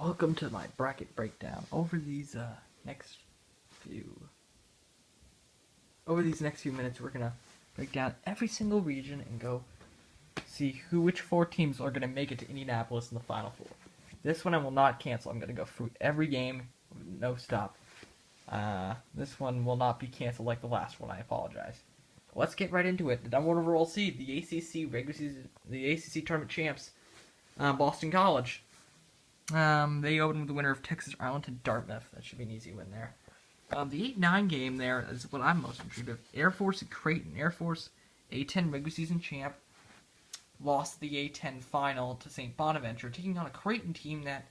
Welcome to my bracket breakdown. Over these next few minutes, we're gonna break down every single region and go see which four teams are gonna make it to Indianapolis in the Final Four. This one I will not cancel. I'm gonna go through every game, no stop. This one will not be canceled like the last one. I apologize. Let's get right into it. The number one overall seed, the ACC tournament champs, Boston College. They opened with the winner of Texas Island to Dartmouth. That should be an easy win there. The 8-9 game there is what I'm most intrigued of. Air Force and Creighton. Air Force, A10 regular season champ, lost the A10 final to St. Bonaventure, taking on a Creighton team that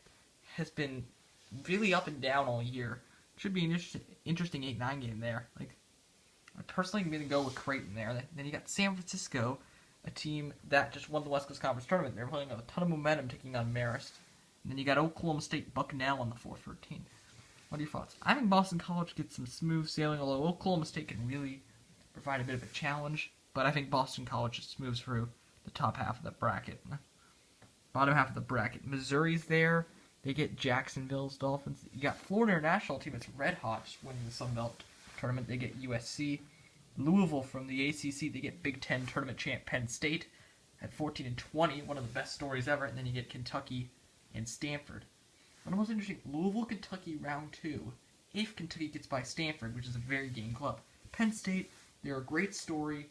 has been really up and down all year. Should be an interesting 8-9 game there. I personally am going to go with Creighton there. Then you got San Francisco, a team that just won the West Coast Conference tournament. They're playing with a ton of momentum, taking on Marist. And then you got Oklahoma State Bucknell on the 4-13. What are your thoughts? I think Boston College gets some smooth sailing, although Oklahoma State can really provide a bit of a challenge. But I think Boston College just moves through the top half of the bracket. Bottom half of the bracket. Missouri's there. They get Jacksonville's Dolphins. You got Florida International team that's red hot, just winning the Sun Belt tournament. They get USC. Louisville from the ACC. They get Big Ten tournament champ Penn State at 14-20. One of the best stories ever. And then you get Kentucky and Stanford. One of the most interesting, Louisville, Kentucky, round 2. If Kentucky gets by Stanford, which is a very game club. Penn State, they're a great story.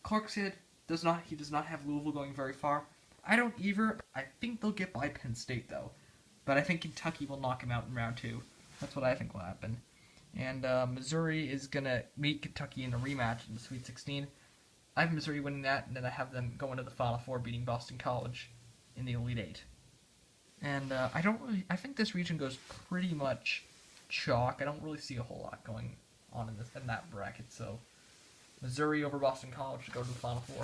Clark said he does not have Louisville going very far. I don't either. I think they'll get by Penn State, though. But I think Kentucky will knock him out in round 2. That's what I think will happen. And Missouri is going to meet Kentucky in a rematch in the Sweet 16. I have Missouri winning that, and then I have them going to the Final Four, beating Boston College in the Elite 8. And I think this region goes pretty much chalk. I don't really see a whole lot going on in that bracket. So Missouri over Boston College to go to the Final Four.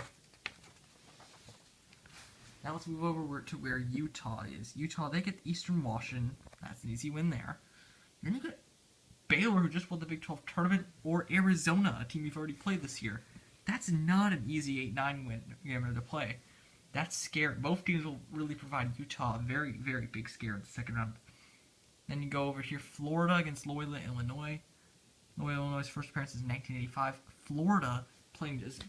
Now let's move over to where Utah is. Utah, they get Eastern Washington. That's an easy win there. Then you get Baylor, who just won the Big 12 tournament, or Arizona, a team you've already played this year. That's not an easy 8-9 win game to play. That's scary. Both teams will really provide Utah a very, very big scare in the second round. Then you go over here, Florida against Loyola, Illinois. Loyola, Illinois' first appearance is 1985. Florida playing just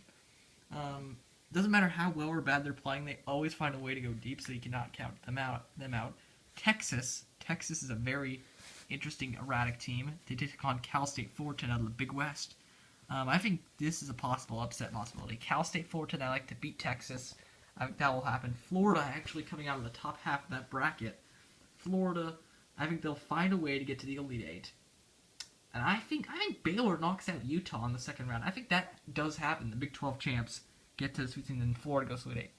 doesn't matter how well or bad they're playing, they always find a way to go deep, so you cannot count them out. Texas is a very interesting, erratic team. They take on Cal State Fullerton out of the Big West. I think this is a possible upset possibility. Cal State Fullerton, I like to beat Texas. I think that will happen. Florida actually coming out of the top half of that bracket. Florida, I think they'll find a way to get to the Elite 8. And I think Baylor knocks out Utah in the second round. I think that does happen. The Big 12 champs get to the Sweet 16, and then Florida goes to the Elite 8.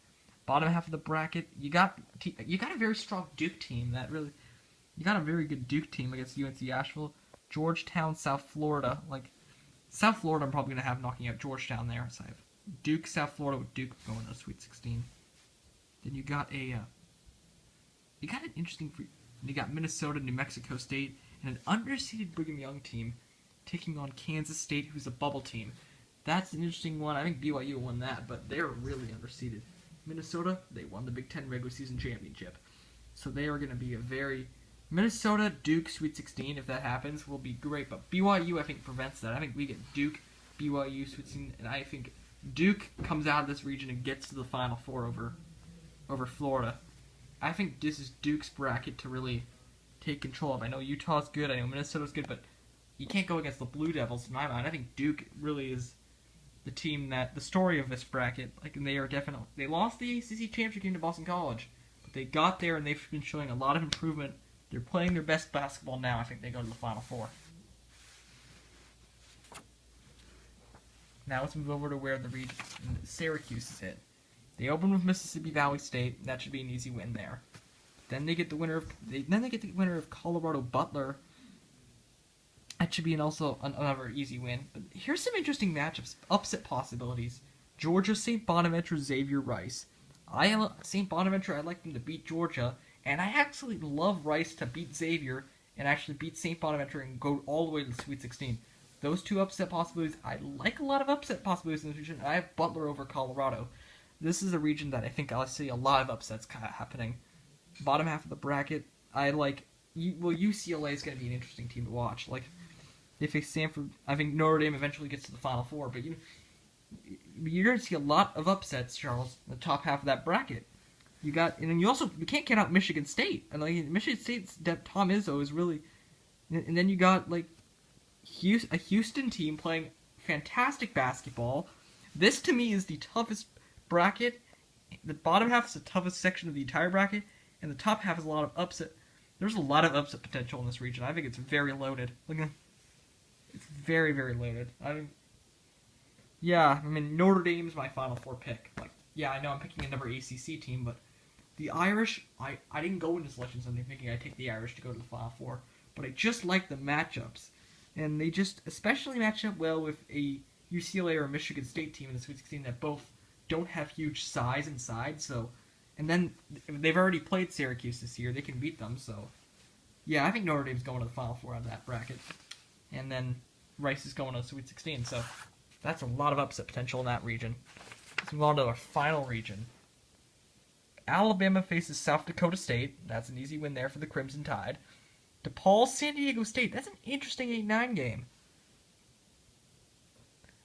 Bottom half of the bracket, you got a very strong Duke team. You got a very good Duke team against UNC Asheville. Georgetown, South Florida. South Florida, I'm probably going to have knocking out Georgetown there. So I have Duke, South Florida with Duke going to the Sweet 16. Then you got an interesting. You got Minnesota, New Mexico State, and an underseeded Brigham Young team taking on Kansas State, who's a bubble team. That's an interesting one. I think BYU won that, but they're really underseeded. Minnesota, they won the Big Ten regular season championship, so they are going to be a very Minnesota Duke Sweet 16. If that happens, will be great. But BYU, I think, prevents that. I think we get Duke, BYU Sweet 16, and I think Duke comes out of this region and gets to the Final Four over Florida. I think this is Duke's bracket to really take control of. I know Utah's good, I know Minnesota's good, but you can't go against the Blue Devils in my mind. I think Duke really is the team the story of this bracket. And they lost the ACC championship game to Boston College, but they got there and they've been showing a lot of improvement. They're playing their best basketball now. I think they go to the Final Four. Now let's move over to where the region Syracuse is in. They open with Mississippi Valley State. That should be an easy win there. Then they get the winner of Colorado Butler. That should be also another easy win. But here's some interesting matchups, upset possibilities. Georgia, St. Bonaventure, Xavier, Rice. St. Bonaventure, I'd like them to beat Georgia, and I actually love Rice to beat Xavier and actually beat St. Bonaventure and go all the way to the Sweet 16. Those two upset possibilities, I like a lot of upset possibilities in this region. I have Butler over Colorado. This is a region that I think I'll see a lot of upsets happening. Bottom half of the bracket, I like. UCLA is going to be an interesting team to watch. Like, they face Stanford. I think Notre Dame eventually gets to the Final Four, but you're going to see a lot of upsets, Charles, in the top half of that bracket. You can't count out Michigan State, and like Michigan State's Tom Izzo is really, and then you got like a Houston team playing fantastic basketball. This to me is the toughest bracket. The bottom half is the toughest section of the entire bracket, and the top half is a lot of upset. There's a lot of upset potential in this region. I think it's very loaded. It's very, very loaded. I mean, Notre Dame's my Final Four pick. Like, yeah, I know I'm picking another ACC team, but the Irish, I didn't go into Selection Sunday thinking I'd take the Irish to go to the Final Four, but I just like the matchups. And they just especially match up well with a UCLA or a Michigan State team in the Sweet 16 that both don't have huge size inside, so... And then, they've already played Syracuse this year, they can beat them, so... Yeah, I think Notre Dame's going to the Final Four out of that bracket. And then, Rice is going to the Sweet 16, so... That's a lot of upset potential in that region. Let's move on to our final region. Alabama faces South Dakota State. That's an easy win there for the Crimson Tide. DePaul, San Diego State. That's an interesting 8-9 game.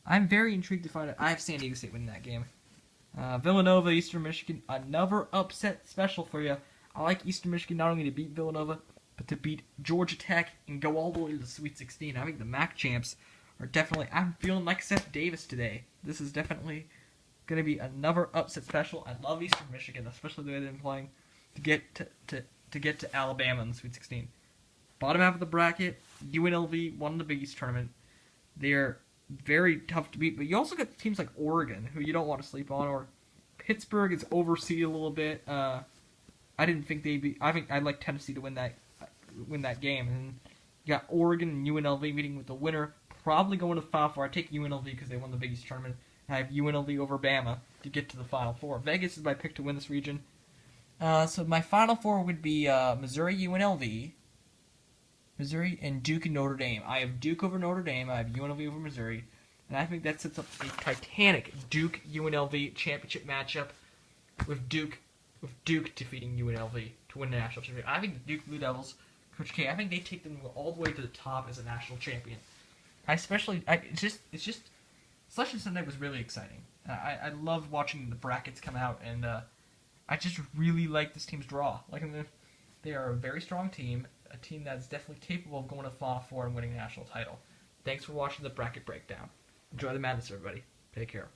I'm very intrigued to find out. I have San Diego State winning that game. Villanova, Eastern Michigan. Another upset special for you. I like Eastern Michigan not only to beat Villanova, but to beat Georgia Tech and go all the way to the Sweet 16. I think the MAC champs are definitely... I'm feeling like Seth Davis today. This is definitely going to be another upset special. I love Eastern Michigan, especially the way they've been playing to get to get to Alabama in the Sweet 16. Bottom half of the bracket, UNLV won the Big East tournament. They're very tough to beat, but you also got teams like Oregon, who you don't want to sleep on, or Pittsburgh is overseeded a little bit. I didn't think they'd be... I think I'd like Tennessee to win that game. And you got Oregon and UNLV meeting with the winner, probably going to the Final Four. I take UNLV because they won the Big East tournament. I have UNLV over Bama to get to the Final Four. Vegas is my pick to win this region. So my Final Four would be Missouri, UNLV, Missouri, and Duke and Notre Dame. I have Duke over Notre Dame. I have UNLV over Missouri. And I think that sets up a titanic Duke-UNLV championship matchup with Duke defeating UNLV to win the national championship. I think the Duke Blue Devils, Coach K, I think they take them all the way to the top as a national champion. It's just Selection Sunday was really exciting. I love watching the brackets come out, and I just really like this team's draw. They are a very strong team, a team that's definitely capable of going to the Final Four and winning a national title. Thanks for watching the bracket breakdown. Enjoy the madness, everybody. Take care.